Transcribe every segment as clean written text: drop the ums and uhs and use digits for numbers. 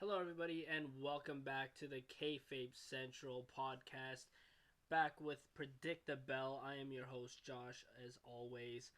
Hello, everybody, and welcome back to the Kayfabe Central podcast. Back with Predict the Bell. I am your host, Josh, as always.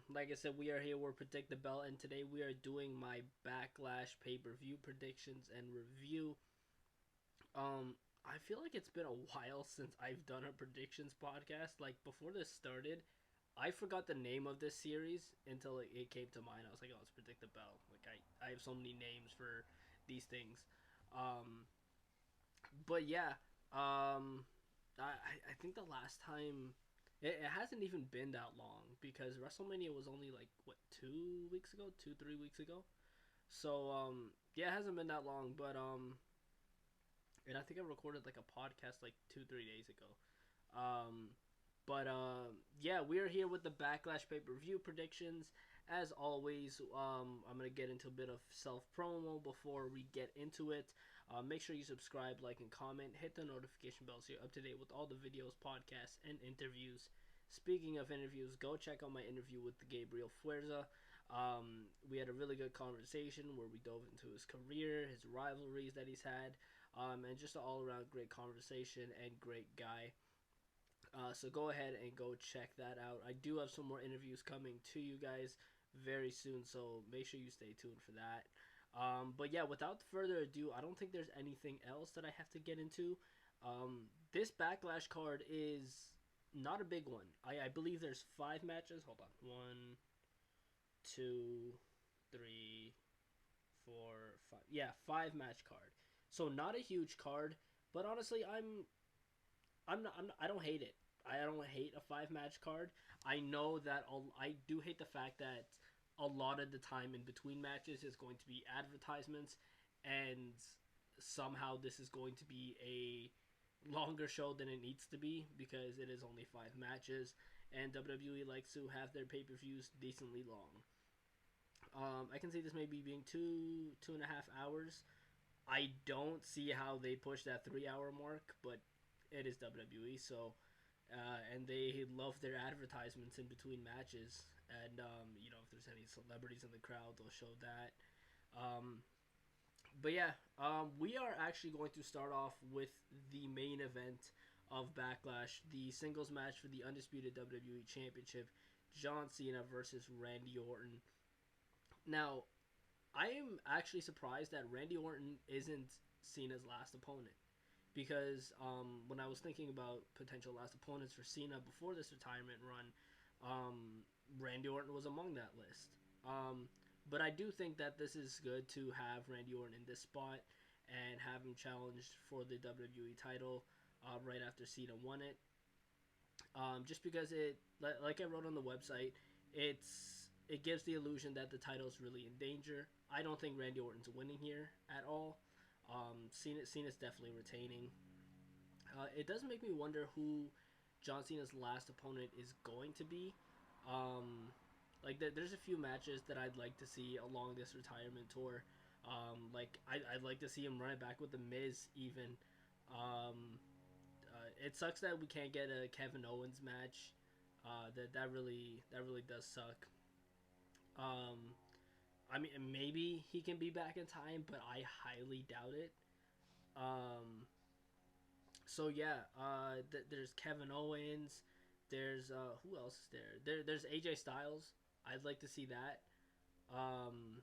Like I said, we are here. We're Predict the Bell, and today we are doing my Backlash pay-per-view predictions and review. I feel like it's been a while since I've done a predictions podcast. Like before this started, I forgot the name of this series until it came to mind. I was like, "Oh, it's Predict the Bell." Like I have so many names for these things. Um, but yeah, I think the last time it hasn't even been that long because WrestleMania was only like what 2 weeks ago, 3 weeks ago. So yeah, it hasn't been that long, but and I think I recorded like a podcast like 2 3 days ago. Um, but yeah, we're here with the Backlash pay per view predictions. As always, I'm gonna get into a bit of self promo before we get into it. Make sure you subscribe, like, and comment. Hit the notification bell so you're up to date with all the videos, podcasts, and interviews. Speaking of interviews, go check out my interview with Gabriel Fuerza. We had a really good conversation where we dove into his career, his rivalries that he's had, and just an all around great conversation and great guy. So go ahead and go check that out. I do have some more interviews coming to you guys very soon, so make sure you stay tuned for that. But yeah, without further ado, I don't think there's anything else that I have to get into. This Backlash card is not a big one. I believe there's 5 matches. Hold on. One, two, three, 4, 5. Yeah, 5 match card. So not a huge card, but honestly, I don't hate it. I don't hate a 5 match card. I know that I do hate the fact that a lot of the time in between matches is going to be advertisements, and somehow this is going to be a longer show than it needs to be because it is only 5 matches, and WWE likes to have their pay per views decently long. I can see this maybe being 2.5 hours. I don't see how they push that 3 hour mark, but it is WWE, so and they love their advertisements in between matches. And if there's any celebrities in the crowd, they'll show that. Um, but yeah, we are actually going to start off with the main event of Backlash, the singles match for the undisputed WWE Championship, John Cena versus Randy Orton. Now, I am actually surprised that Randy Orton isn't Cena's last opponent because when I was thinking about potential last opponents for Cena before this retirement run, Randy Orton was among that list. But I do think that this is good to have Randy Orton in this spot and have him challenged for the WWE title right after Cena won it. Just because like I wrote on the website, it gives the illusion that the title is really in danger. I don't think Randy Orton's winning here at all. Cena's definitely retaining. It does make me wonder who John Cena's last opponent is going to be. Um, there's a few matches that I'd like to see along this retirement tour. I'd like to see him run it back with the Miz even. Um, it sucks that we can't get a Kevin Owens match. That really does suck. Um, I mean, maybe he can be back in time, but I highly doubt it. Um, so yeah, there's Kevin Owens. There's who else is there? There's AJ Styles. I'd like to see that. Um,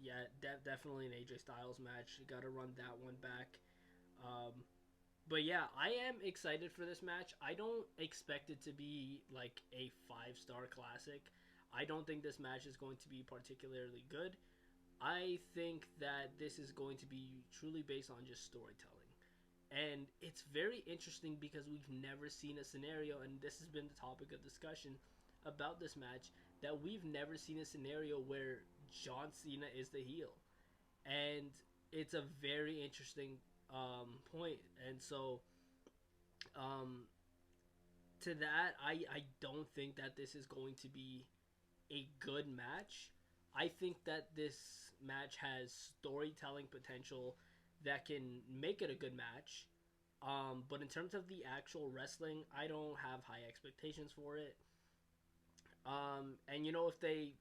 yeah, definitely an AJ Styles match. You got to run that one back. Um, but yeah, I am excited for this match. I don't expect it to be like a 5 star classic. I don't think this match is going to be particularly good. I think that this is going to be truly based on just storytelling. And it's very interesting because we've never seen a scenario, and this has been the topic of discussion about this match, that we've never seen a scenario where John Cena is the heel. And it's a very interesting point. And so, um, to that, I don't think that this is going to be a good match. I think that this match has storytelling potential that can make it a good match. But in terms of the actual wrestling, I don't have high expectations for it. And if they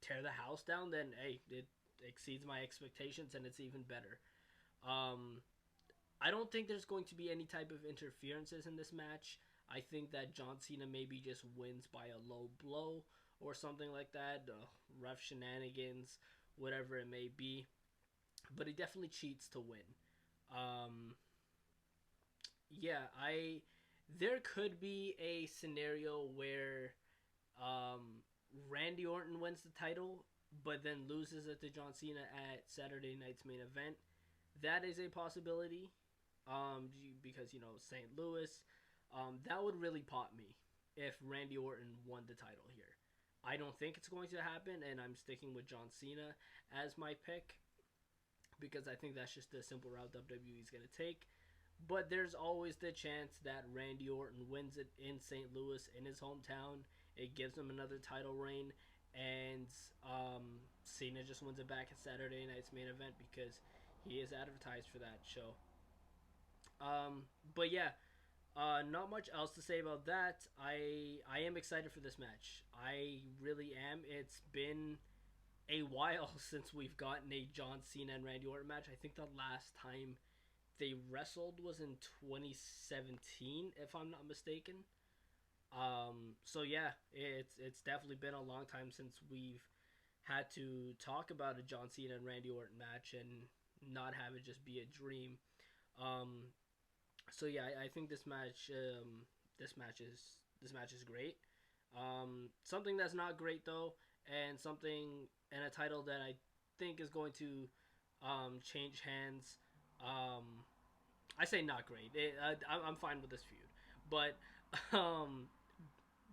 tear the house down, then hey, exceeds my expectations, and it's even better. Um, I don't think there's going to be any type of interferences in this match. I think that John Cena maybe just wins by a low blow or something like that, ref shenanigans, whatever it may be. But he definitely cheats to win. Um, yeah, I there could be a scenario where um, Randy Orton wins the title, but then loses it to John Cena at Saturday night's main event. That is a possibility, because St. Louis. That would really pop me if Randy Orton won the title here. I don't think it's going to happen, and I'm sticking with John Cena as my pick because I think that's just the simple route WWE is going to take. But there's always the chance that Randy Orton wins it in St. Louis in his hometown. It gives him another title reign, and Cena just wins it back at Saturday night's main event because he is advertised for that show. But yeah, not much else to say about that. I am excited for this match. I really am. It's been a while since we've gotten a John Cena and Randy Orton match. I think the last time they wrestled was in 2017, if I'm not mistaken. So yeah, it's definitely been a long time since we've had to talk about a John Cena and Randy Orton match and not have it just be a dream. Um, so yeah, I think this match is great. Something that's not great though, and a title that I think is going to change hands. Um, I say not great. I'm fine with this feud, but um,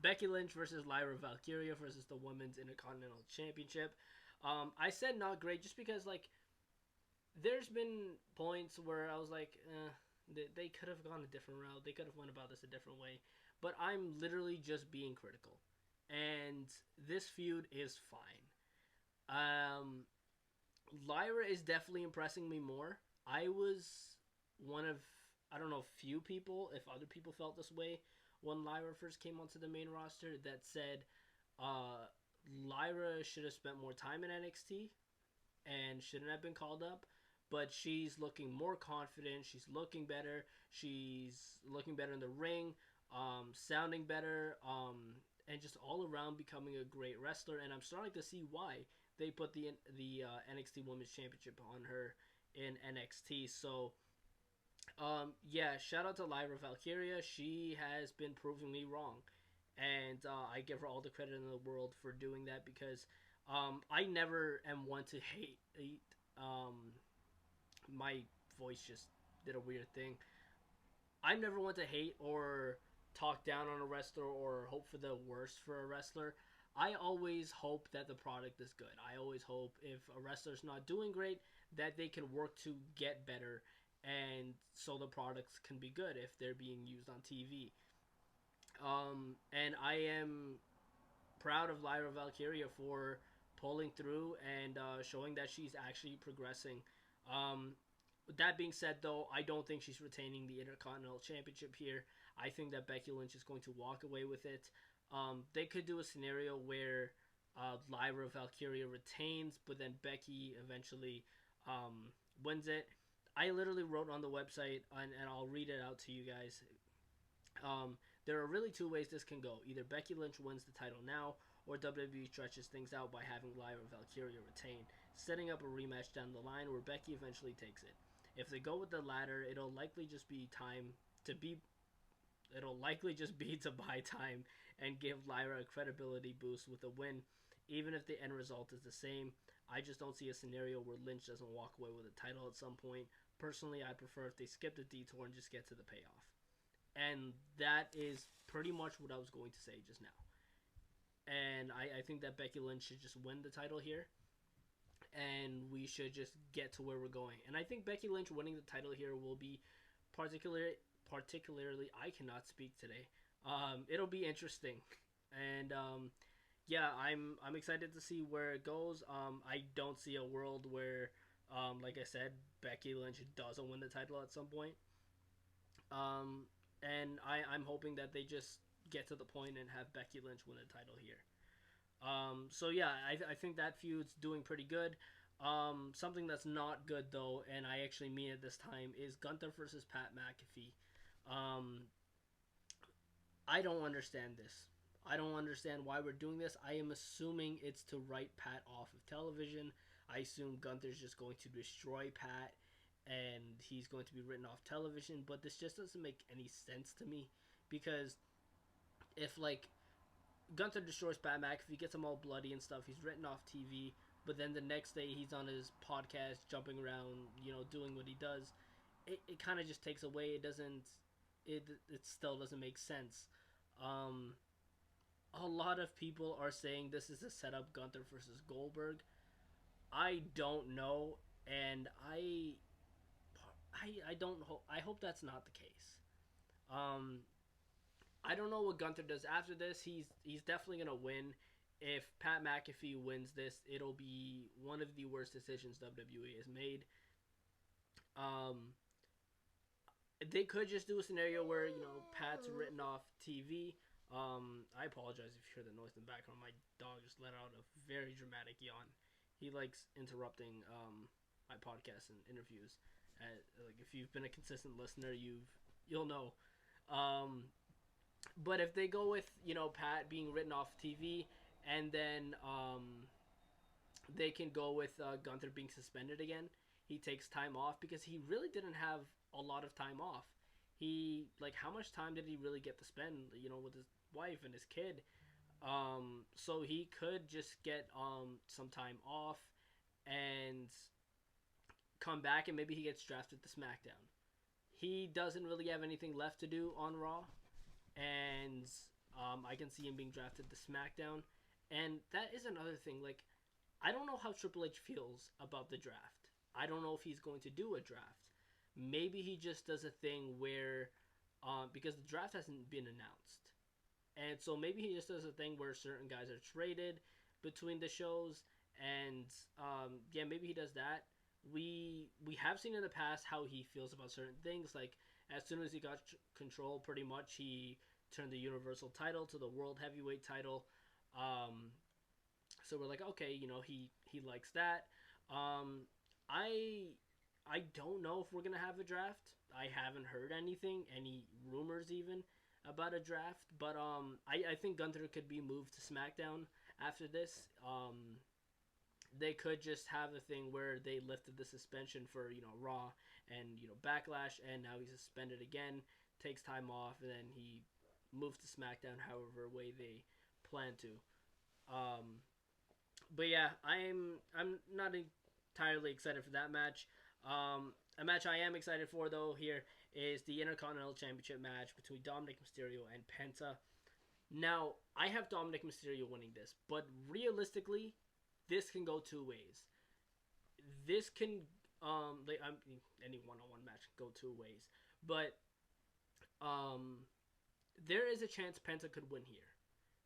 Becky Lynch versus Lyra Valkyria versus the Women's Intercontinental Championship. I said not great just because there's been points where I was like, they could have gone a different route. They could have went about this a different way. But I'm literally just being critical, and this feud is fine. Um, Lyra is definitely impressing me more. I was one of, I don't know, few people, if other people felt this way, when Lyra first came onto the main roster, that said uh, Lyra should have spent more time in NXT and shouldn't have been called up. But she's looking more confident. She's looking better. She's looking better in the ring, sounding better, and just all around becoming a great wrestler. And I'm starting to see why they put the NXT Women's Championship on her in NXT. So yeah, shout out to Lyra Valkyria. She has been proving me wrong, and I give her all the credit in the world for doing that because I never am one to hate. My voice just did a weird thing. I never want to hate or talk down on a wrestler or hope for the worst for a wrestler. I always hope that the product is good. I always hope if a wrestler's not doing great that they can work to get better and so the products can be good if they're being used on TV. And I am proud of Lyra Valkyria for pulling through and showing that she's actually progressing. Um, with that being said, though, I don't think she's retaining the Intercontinental Championship here. I think that Becky Lynch is going to walk away with it. They could do a scenario where Lyra Valkyria retains, but then Becky eventually wins it. I literally wrote on the website, and I'll read it out to you guys. Um, there are really two ways this can go. Either Becky Lynch wins the title now, or WWE stretches things out by having Lyra Valkyria retain, setting up a rematch down the line where Becky eventually takes it. If they go with the latter, it'll likely just be to buy time and give Lyra a credibility boost with a win, even if the end result is the same. I just don't see a scenario where Lynch doesn't walk away with a title at some point. Personally, I prefer if they skip the detour and just get to the payoff. And that is pretty much what I was going to say just now. And I think that Becky Lynch should just win the title here. And we should just get to where we're going. And I think Becky Lynch winning the title here will be particularly I cannot speak today. It'll be interesting. And yeah, I'm excited to see where it goes. I don't see a world where like I said, Becky Lynch doesn't win the title at some point. And I'm hoping that they just get to the point and have Becky Lynch win the title here. So yeah, I think that feud's doing pretty good. Something that's not good though, and I actually mean it this time, is Gunther versus Pat McAfee. Um, I don't understand this. I don't understand why we're doing this. I am assuming it's to write Pat off of television. I assume Gunther's just going to destroy Pat and he's going to be written off television, but this just doesn't make any sense to me because if like Gunther destroys Pat McAfee, gets him all bloody and stuff, he's written off TV, but then the next day he's on his podcast jumping around, doing what he does. It kind of just takes away. It doesn't. It still doesn't make sense. Um, a lot of people are saying this is a setup Gunther versus Goldberg. I don't know, and I don't hope. I hope that's not the case. Um, I don't know what Gunther does after this. He's definitely gonna win. If Pat McAfee wins this, it'll be one of the worst decisions WWE has made. Um, they could just do a scenario where Pat's written off TV. I apologize if you hear the noise in the background. My dog just let out a very dramatic yawn. He likes interrupting my podcasts and interviews. Like if you've been a consistent listener, you'll know. Um, but if they go with Pat being written off TV, and then they can go with Gunther being suspended again. He takes time off because he really didn't have a lot of time off. How much time did he really get to spend, with his wife and his kid? So he could just get some time off and come back, and maybe he gets drafted to SmackDown. He doesn't really have anything left to do on Raw, and I can see him being drafted to SmackDown. And that is another thing. Like, I don't know how Triple H feels about the draft. I don't know if he's going to do a draft. Maybe he just does a thing where, because the draft hasn't been announced, and so maybe he just does a thing where certain guys are traded between the shows, and yeah, maybe he does that. We have seen in the past how he feels about certain things. Like as soon as he got control, pretty much he turned the Universal title to the World Heavyweight title. Um, so we're like, okay, he likes that. I I don't know if we're gonna have a draft. I haven't heard any rumors even about a draft. But I think Gunther could be moved to SmackDown after this. They could just have a thing where they lifted the suspension for Raw and Backlash, and now he's suspended again, takes time off, and then he moves to SmackDown. However way they plan to. Um, but yeah, I'm not entirely excited for that match. A match I am excited for though here is the Intercontinental Championship match between Dominic Mysterio and Penta. Now I have Dominic Mysterio winning this, but realistically, this can go two ways. This can any one-on-one match can go two ways, but um, there is a chance Penta could win here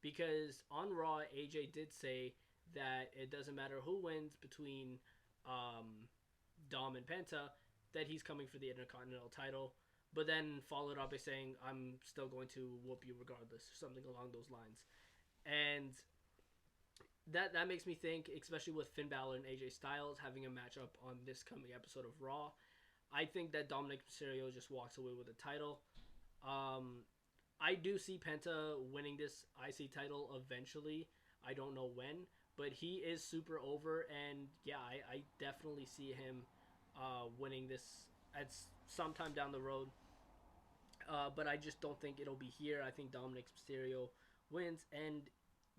because on Raw, AJ did say that it doesn't matter who wins between Dom and Penta, that he's coming for the Intercontinental title, but then followed up by saying, I'm still going to whoop you regardless, or something along those lines. And that makes me think, especially with Finn Balor and AJ Styles having a matchup on this coming episode of Raw, I think that Dominic Mysterio just walks away with the title. I do see Penta winning this IC title eventually. I don't know when, but he is super over, and yeah, I definitely see him winning this at sometime down the road. But I just don't think it'll be here. I think Dominic Mysterio wins, and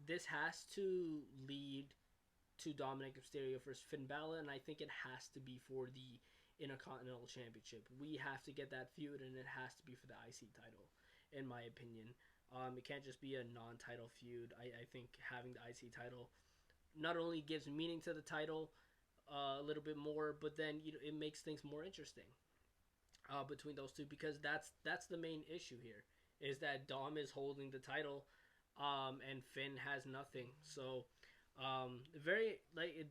this has to lead to Dominic Mysterio versus Finn Balor, and I think it has to be for the Intercontinental Championship. We have to get that feud, and it has to be for the IC title, in my opinion. It can't just be a non-title feud. I think having the IC title not only gives meaning to the title a little bit more, but then it makes things more interesting between those two, because that's the main issue here, is that Dom is holding the title and Finn has nothing. So very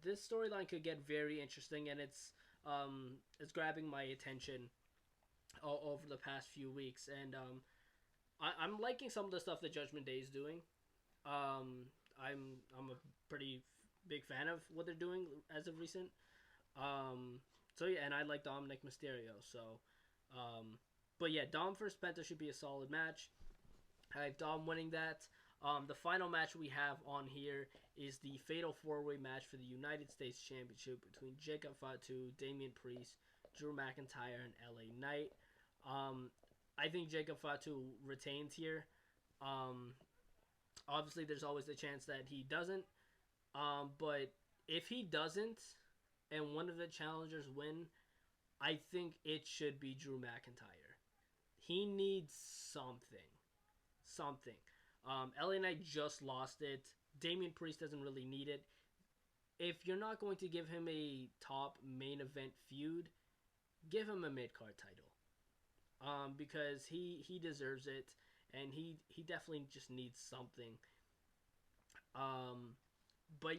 this storyline could get very interesting, and it's grabbing my attention over the past few weeks, and I'm liking some of the stuff that Judgment Day is doing. I'm a pretty big fan of what they're doing as of recent. So yeah, and I like Dominic Mysterio. So, um, but yeah, Dom versus Penta should be a solid match. I have Dom winning that. The final match we have on here is the Fatal 4-Way match for the United States Championship between Jacob Fatu, Damian Priest, Drew McIntyre, and LA Knight. Um, I think Jacob Fatu retains here. Um, Obviously, there's always the chance that he doesn't. But if he doesn't, and one of the challengers win, I think it should be Drew McIntyre. He needs something. Something. LA Knight just lost it. Damian Priest doesn't really need it. If you're not going to give him a top main event feud, give him a mid card title. Because he deserves it, and he definitely just needs something. Um, but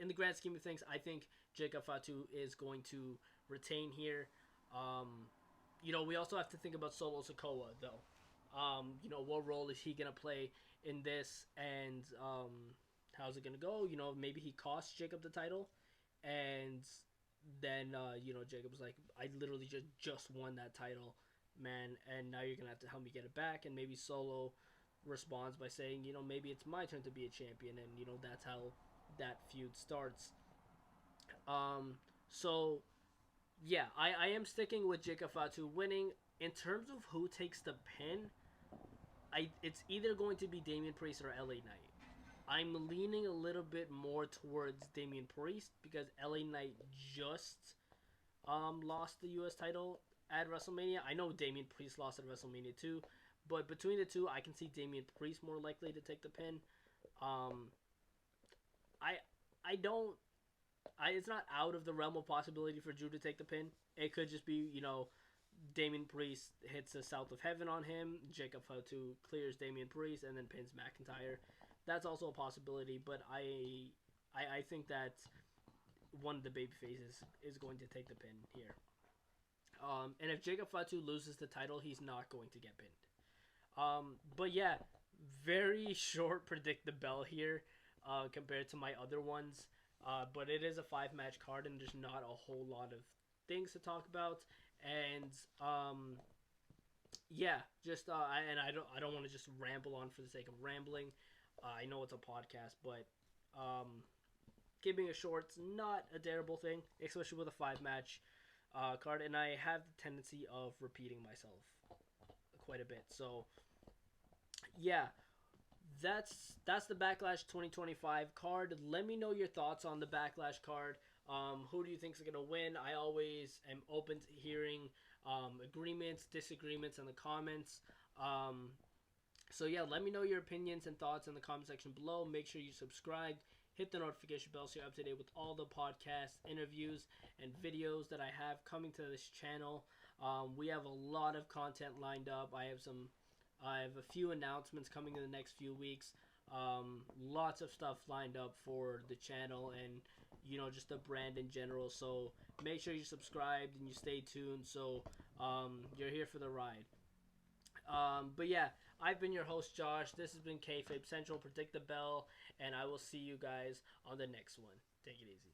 in the grand scheme of things, I think Jacob Fatu is going to retain here. Um, we also have to think about Solo Sikoa though. What role is he gonna play in this, and how's it gonna go? Maybe he costs Jacob the title, and then Jacob was like, I literally just won that title, man, and now you're gonna have to help me get it back. And maybe Solo responds by saying, maybe it's my turn to be a champion, and that's how that feud starts. So yeah, I am sticking with Jacob Fatu winning. In terms of who takes the pin, it's either going to be Damian Priest or LA Knight. I'm leaning a little bit more towards Damian Priest because LA Knight just lost the US title at WrestleMania. I know Damian Priest lost at WrestleMania too, but between the two, I can see Damian Priest more likely to take the pin. Um, I I don't. It's not out of the realm of possibility for Drew to take the pin. It could just be Damian Priest hits the South of Heaven on him. Jacob Fatu clears Damian Priest and then pins McIntyre. That's also a possibility, but I think that one of the baby faces is going to take the pin here. And if Jacob Fatu loses the title, he's not going to get pinned. But yeah, very short predict the bell here compared to my other ones. But it is a 5 match card, and there's not a whole lot of things to talk about. And yeah, just I don't want to just ramble on for the sake of rambling. I know it's a podcast, but keeping it short's not a terrible thing, especially with a 5 match card. And I have the tendency of repeating myself quite a bit. So yeah, that's the Backlash 2025 card. Let me know your thoughts on the Backlash card. Who do you think is going to win? I always am open to hearing agreements, disagreements in the comments. So yeah, let me know your opinions and thoughts in the comment section below. Make sure you subscribe, hit the notification bell so you're up to date with all the podcasts, interviews, and videos that I have coming to this channel. We have a lot of content lined up. I have a few announcements coming in the next few weeks. Lots of stuff lined up for the channel and just the brand in general. So make sure you subscribed and you stay tuned so you're here for the ride. But yeah, I've been your host Josh. This has been Kayfabe Central. Predict the bell, and I will see you guys on the next one. Take it easy.